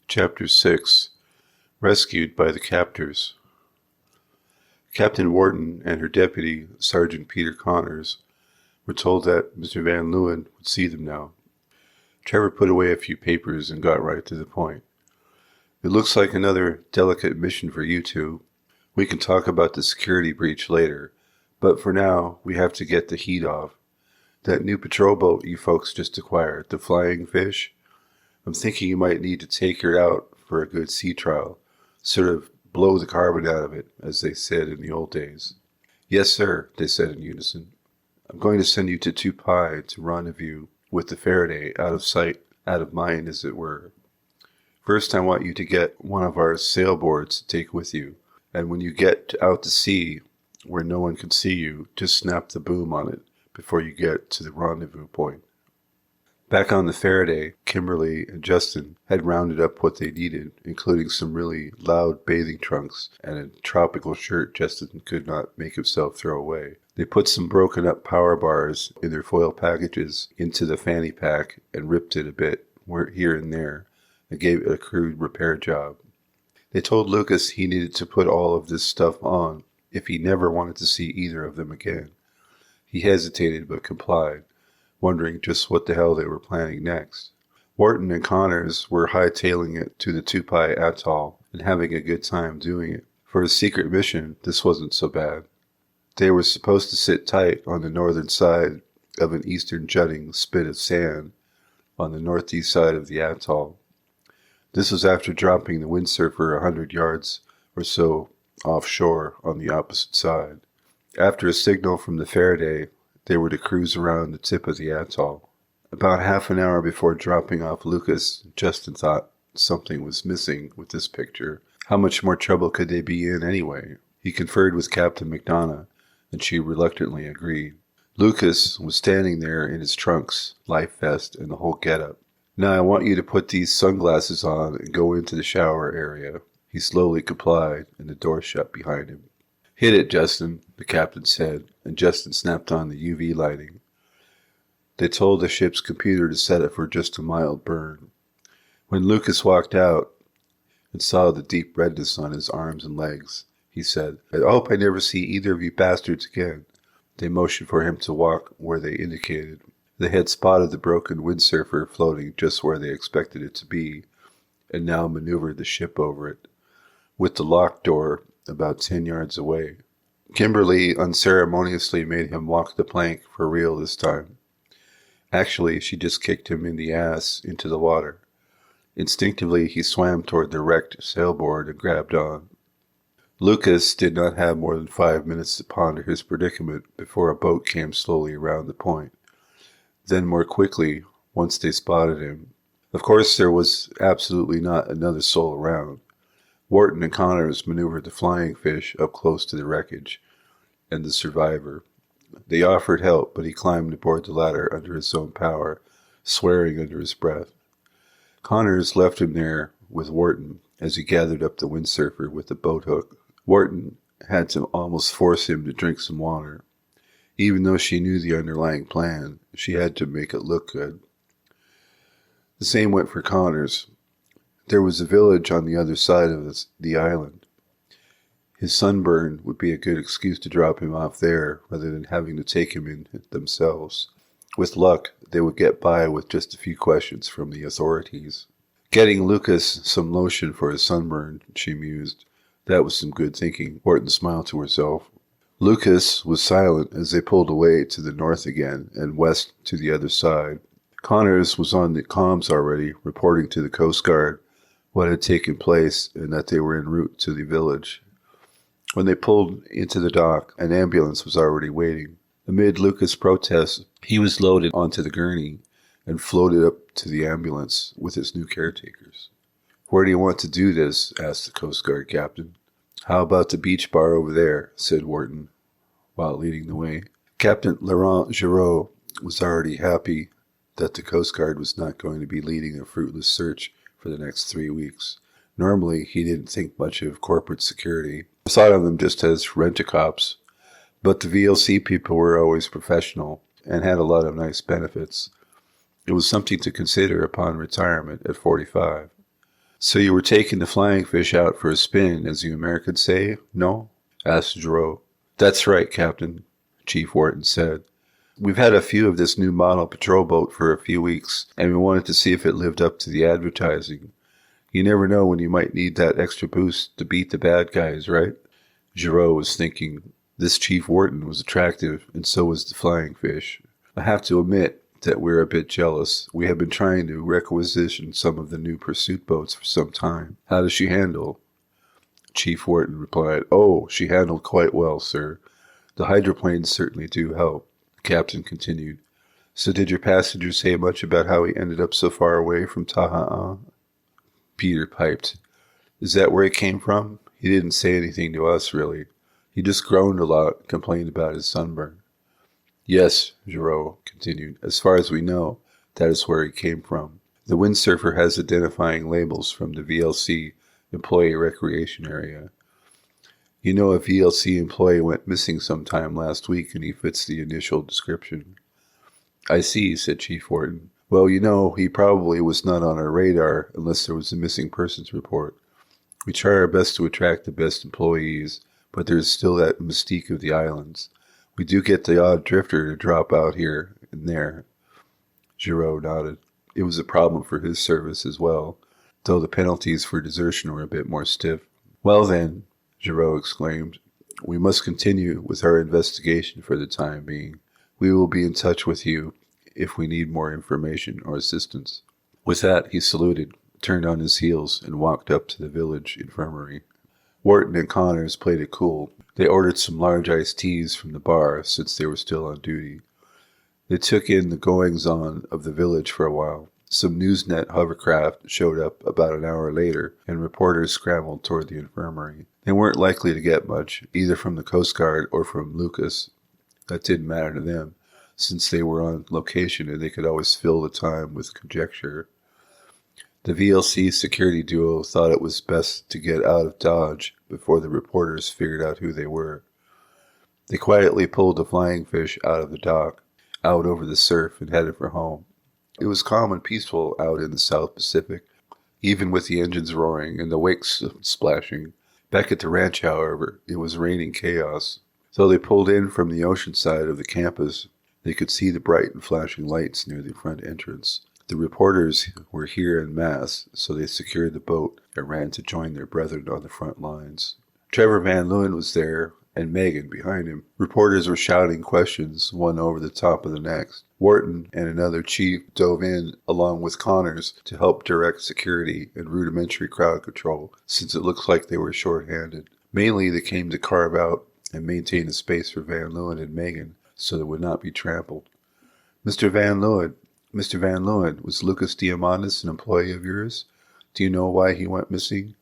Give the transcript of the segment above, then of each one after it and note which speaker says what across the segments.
Speaker 1: Chapter 6 Rescued by the Captors. Captain Wharton and her deputy, Sergeant Peter Connors, were told that Mr. Van Leeuwan would see them now. Trevor put away a few papers and got right to the point. It looks like another delicate mission for you two. We can talk about the security breach later, but for now, we have to get the heat off. That new patrol boat you folks just acquired, the Flying Fish, I'm thinking you might need to take her out for a good sea trial, sort of blow the carbon out of it, as they said in the old days. Yes, sir, they said in unison. I'm going to send you to Tupai to rendezvous with the Faraday, out of sight, out of mind, as it were. First, I want you to get one of our sailboards to take with you, and when you get out to sea, where no one can see you, just snap the boom on it before you get to the rendezvous point. Back on the Faraday, Kimberly and Justin had rounded up what they needed, including some really loud bathing trunks and a tropical shirt Justin could not make himself throw away. They put some broken up power bars in their foil packages into the fanny pack and ripped it a bit here and there and gave it a crude repair job. They told Lucas he needed to put all of this stuff on if he never wanted to see either of them again. He hesitated but complied, wondering just what the hell they were planning next. Wharton and Connors were hightailing it to the Tupai Atoll and having a good time doing it. For a secret mission, this wasn't so bad. They were supposed to sit tight on the northern side of an eastern jutting spit of sand on the northeast side of the atoll. This was after dropping the windsurfer 100 yards or so offshore on the opposite side. After a signal from the Faraday, they were to cruise around the tip of the atoll. About half an hour before dropping off Lucas, Justin thought something was missing with this picture. How much more trouble could they be in anyway? He conferred with Captain McDonough, and she reluctantly agreed. Lucas was standing there in his trunks, life vest, and the whole getup. Now I want you to put these sunglasses on and go into the shower area. He slowly complied, and the door shut behind him. Hit it, Justin, the captain said, and Justin snapped on the UV lighting. They told the ship's computer to set it for just a mild burn. When Lucas walked out and saw the deep redness on his arms and legs, he said, I hope I never see either of you bastards again. They motioned for him to walk where they indicated. They had spotted the broken windsurfer floating just where they expected it to be, and now maneuvered the ship over it, with the locked door about 10 yards away. Kimberly unceremoniously made him walk the plank for real this time. Actually, she just kicked him in the ass into the water. Instinctively, he swam toward the wrecked sailboard and grabbed on. Lucas did not have more than 5 minutes to ponder his predicament before a boat came slowly around the point. Then more quickly, once they spotted him. Of course, there was absolutely not another soul around. Wharton and Connors maneuvered the Flying Fish up close to the wreckage and the survivor. They offered help, but he climbed aboard the ladder under his own power, swearing under his breath. Connors left him there with Wharton as he gathered up the windsurfer with the boat hook. Wharton had to almost force him to drink some water. Even though she knew the underlying plan, she had to make it look good. The same went for Connors. There was a village on the other side of the island. His sunburn would be a good excuse to drop him off there rather than having to take him in themselves. With luck, they would get by with just a few questions from the authorities. Getting Lucas some lotion for his sunburn, she mused. That was some good thinking. Wharton smiled to herself. Lucas was silent as they pulled away to the north again and west to the other side. Connors was on the comms already, reporting to the Coast Guard what had taken place and that they were en route to the village. When they pulled into the dock, an ambulance was already waiting. Amid Lucas' protests, he was loaded onto the gurney and floated up to the ambulance with its new caretakers. Where do you want to do this? Asked the Coast Guard captain. How about the beach bar over there? Said Wharton, while leading the way. Captain Laurent Giraud was already happy that the Coast Guard was not going to be leading a fruitless search for the next 3 weeks. Normally, he didn't think much of corporate security. He thought of them just as rent-a-cops. But the VLC people were always professional and had a lot of nice benefits. It was something to consider upon retirement at 45. So you were taking the flying fish out for a spin, as you Americans say, no? Asked Giroux. That's right, Captain, Chief Wharton said. We've had a few of this new model patrol boat for a few weeks, and we wanted to see if it lived up to the advertising. You never know when you might need that extra boost to beat the bad guys, right? Giroux was thinking. This Chief Wharton was attractive, and so was the flying fish. I have to admit that we're a bit jealous. We have been trying to requisition some of the new pursuit boats for some time. How does she handle? Chief Wharton replied, Oh, she handled quite well, sir. The hydroplanes certainly do help. The captain continued. So did your passenger say much about how he ended up so far away from Taha'a? Peter piped. Is that where he came from? He didn't say anything to us, really. He just groaned a lot, complained about his sunburn. Yes, Giroux continued. As far as we know, that is where he came from. The windsurfer has identifying labels from the VLC employee recreation area. You know, a VLC employee went missing sometime last week, and he fits the initial description. I see, said Chief Wharton. Well, you know, he probably was not on our radar unless there was a missing persons report. We try our best to attract the best employees, but there's still that mystique of the islands. We do get the odd drifter to drop out here and there. Giroux nodded. It was a problem for his service as well, though the penalties for desertion were a bit more stiff. Well then, Giroux exclaimed, we must continue with our investigation for the time being. We will be in touch with you if we need more information or assistance. With that, he saluted, turned on his heels, and walked up to the village infirmary. Wharton and Connors played it cool. They ordered some large iced teas from the bar since they were still on duty. They took in the goings-on of the village for a while. Some Newsnet hovercraft showed up about an hour later, and reporters scrambled toward the infirmary. They weren't likely to get much, either from the Coast Guard or from Lucas. That didn't matter to them, since they were on location and they could always fill the time with conjecture. The VLC security duo thought it was best to get out of Dodge before the reporters figured out who they were. They quietly pulled the flying fish out of the dock, out over the surf, and headed for home. It was calm and peaceful out in the South Pacific, even with the engines roaring and the wakes splashing. Back at the ranch, however, it was raining chaos. Though they pulled in from the ocean side of the campus, they could see the bright and flashing lights near the front entrance. The reporters were here en masse, so they secured the boat and ran to join their brethren on the front lines. Trevor Van Leeuwan was there, and Megan behind him. Reporters were shouting questions, one over the top of the next. Wharton and another chief dove in, along with Connors, to help direct security and rudimentary crowd control, since it looked like they were short-handed. Mainly they came to carve out and maintain a space for Van Leeuwan and Megan, so they would not be trampled. Mr. Van Leeuwan, was Lucas Diamandis an employee of yours? Do you know why he went missing?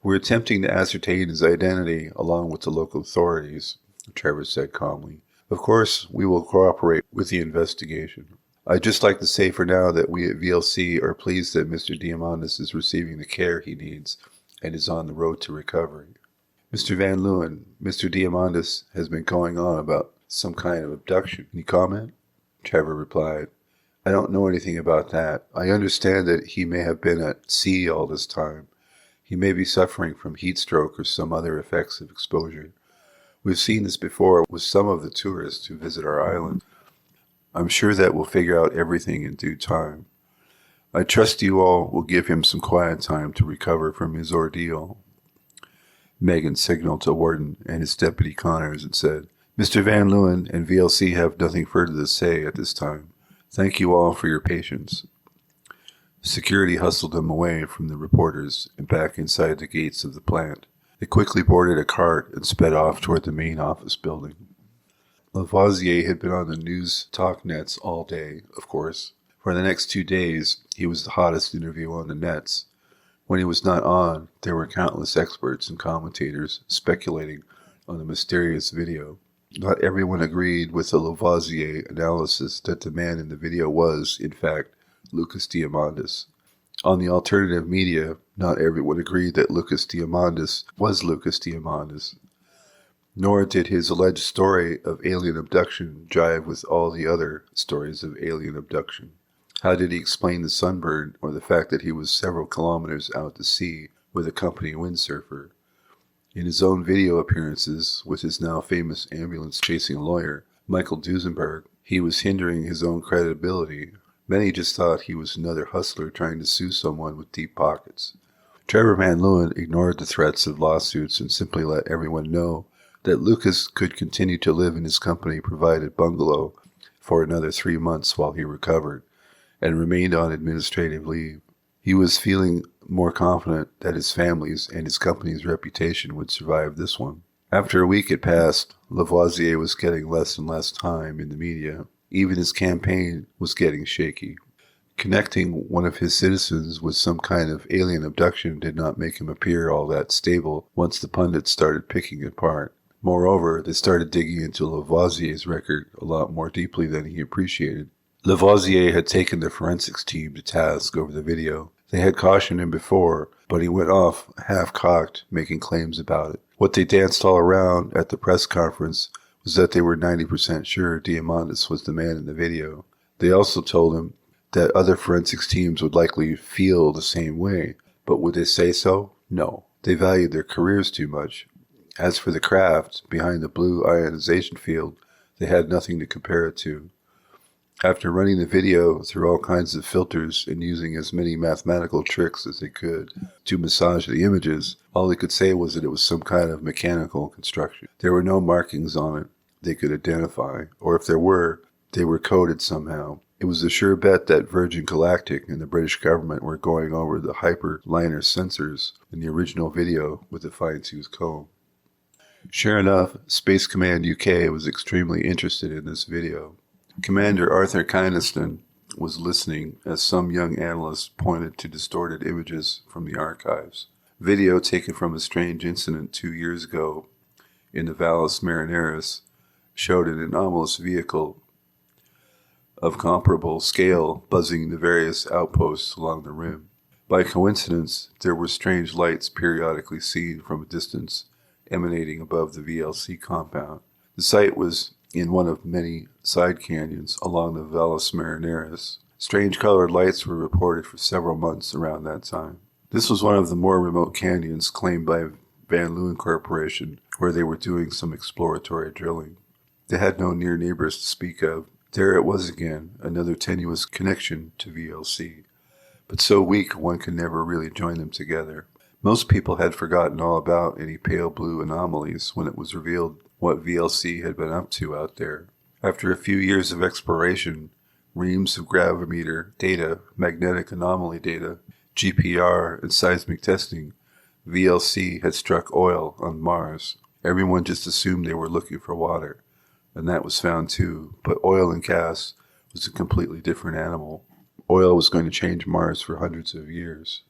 Speaker 1: We're attempting to ascertain his identity along with the local authorities, Trevor said calmly. Of course, we will cooperate with the investigation. I'd just like to say for now that we at VLC are pleased that Mr. Diamandis is receiving the care he needs and is on the road to recovery. Mr. Van Leeuwan, Mr. Diamandis has been going on about some kind of abduction. Any comment? Trevor replied, I don't know anything about that. I understand that he may have been at sea all this time. He may be suffering from heat stroke or some other effects of exposure. We've seen this before with some of the tourists who visit our island. I'm sure that we'll figure out everything in due time. I trust you all will give him some quiet time to recover from his ordeal. Megan signaled to Wharton and his deputy Connors and said, Mr. Van Leeuwan and VLC have nothing further to say at this time. Thank you all for your patience. Security hustled them away from the reporters and back inside the gates of the plant. They quickly boarded a cart and sped off toward the main office building. Lavoisier had been on the news talk nets all day, of course. For the next 2 days, he was the hottest interview on the nets. When he was not on, there were countless experts and commentators speculating on the mysterious video. Not everyone agreed with the Lavoisier analysis that the man in the video was, in fact, Lucas Diamandis. On the alternative media, not everyone agreed that Lucas Diamandis was Lucas Diamandis. Nor did his alleged story of alien abduction jive with all the other stories of alien abduction. How did he explain the sunburn or the fact that he was several kilometers out to sea with a company windsurfer? In his own video appearances with his now famous ambulance-chasing lawyer, Michael Duesenberg, he was hindering his own credibility. Many just thought he was another hustler trying to sue someone with deep pockets. Trevor Van Leeuwan ignored the threats of lawsuits and simply let everyone know that Lucas could continue to live in his company-provided bungalow for another 3 months while he recovered, and remained on administrative leave. He was feeling more confident that his family's and his company's reputation would survive this one. After a week had passed, Lavoisier was getting less and less time in the media. Even his campaign was getting shaky. Connecting one of his citizens with some kind of alien abduction did not make him appear all that stable once the pundits started picking it apart. Moreover, they started digging into Lavoisier's record a lot more deeply than he appreciated. Lavoisier had taken the forensics team to task over the video. They had cautioned him before, but he went off half-cocked, making claims about it. What they danced all around at the press conference was that they were 90% sure Diamandis was the man in the video. They also told him that other forensics teams would likely feel the same way, but would they say so? No. They valued their careers too much. As for the craft behind the blue ionization field, they had nothing to compare it to. After running the video through all kinds of filters and using as many mathematical tricks as they could to massage the images, all they could say was that it was some kind of mechanical construction. There were no markings on it they could identify, or if there were, they were coded somehow. It was a sure bet that Virgin Galactic and the British government were going over the hyperliner sensors in the original video with a fine-tooth comb. Sure enough, Space Command UK was extremely interested in this video. Commander Arthur Kynaston was listening as some young analyst pointed to distorted images from the archives. Video taken from a strange incident 2 years ago in the Valles Marineris showed an anomalous vehicle of comparable scale buzzing the various outposts along the rim. By coincidence, there were strange lights periodically seen from a distance emanating above the VLC compound. The site was in one of many side canyons along the Valles Marineris. Strange colored lights were reported for several months around that time. This was one of the more remote canyons claimed by Van Leeuwan Corporation, where they were doing some exploratory drilling. They had no near neighbors to speak of. There it was again, another tenuous connection to VLC, but so weak one could never really join them together. Most people had forgotten all about any pale blue anomalies when it was revealed what VLC had been up to out there. After a few years of exploration, reams of gravimeter data, magnetic anomaly data, GPR, and seismic testing, VLC had struck oil on Mars. Everyone just assumed they were looking for water, and that was found too, but oil and gas was a completely different animal. Oil was going to change Mars for hundreds of years.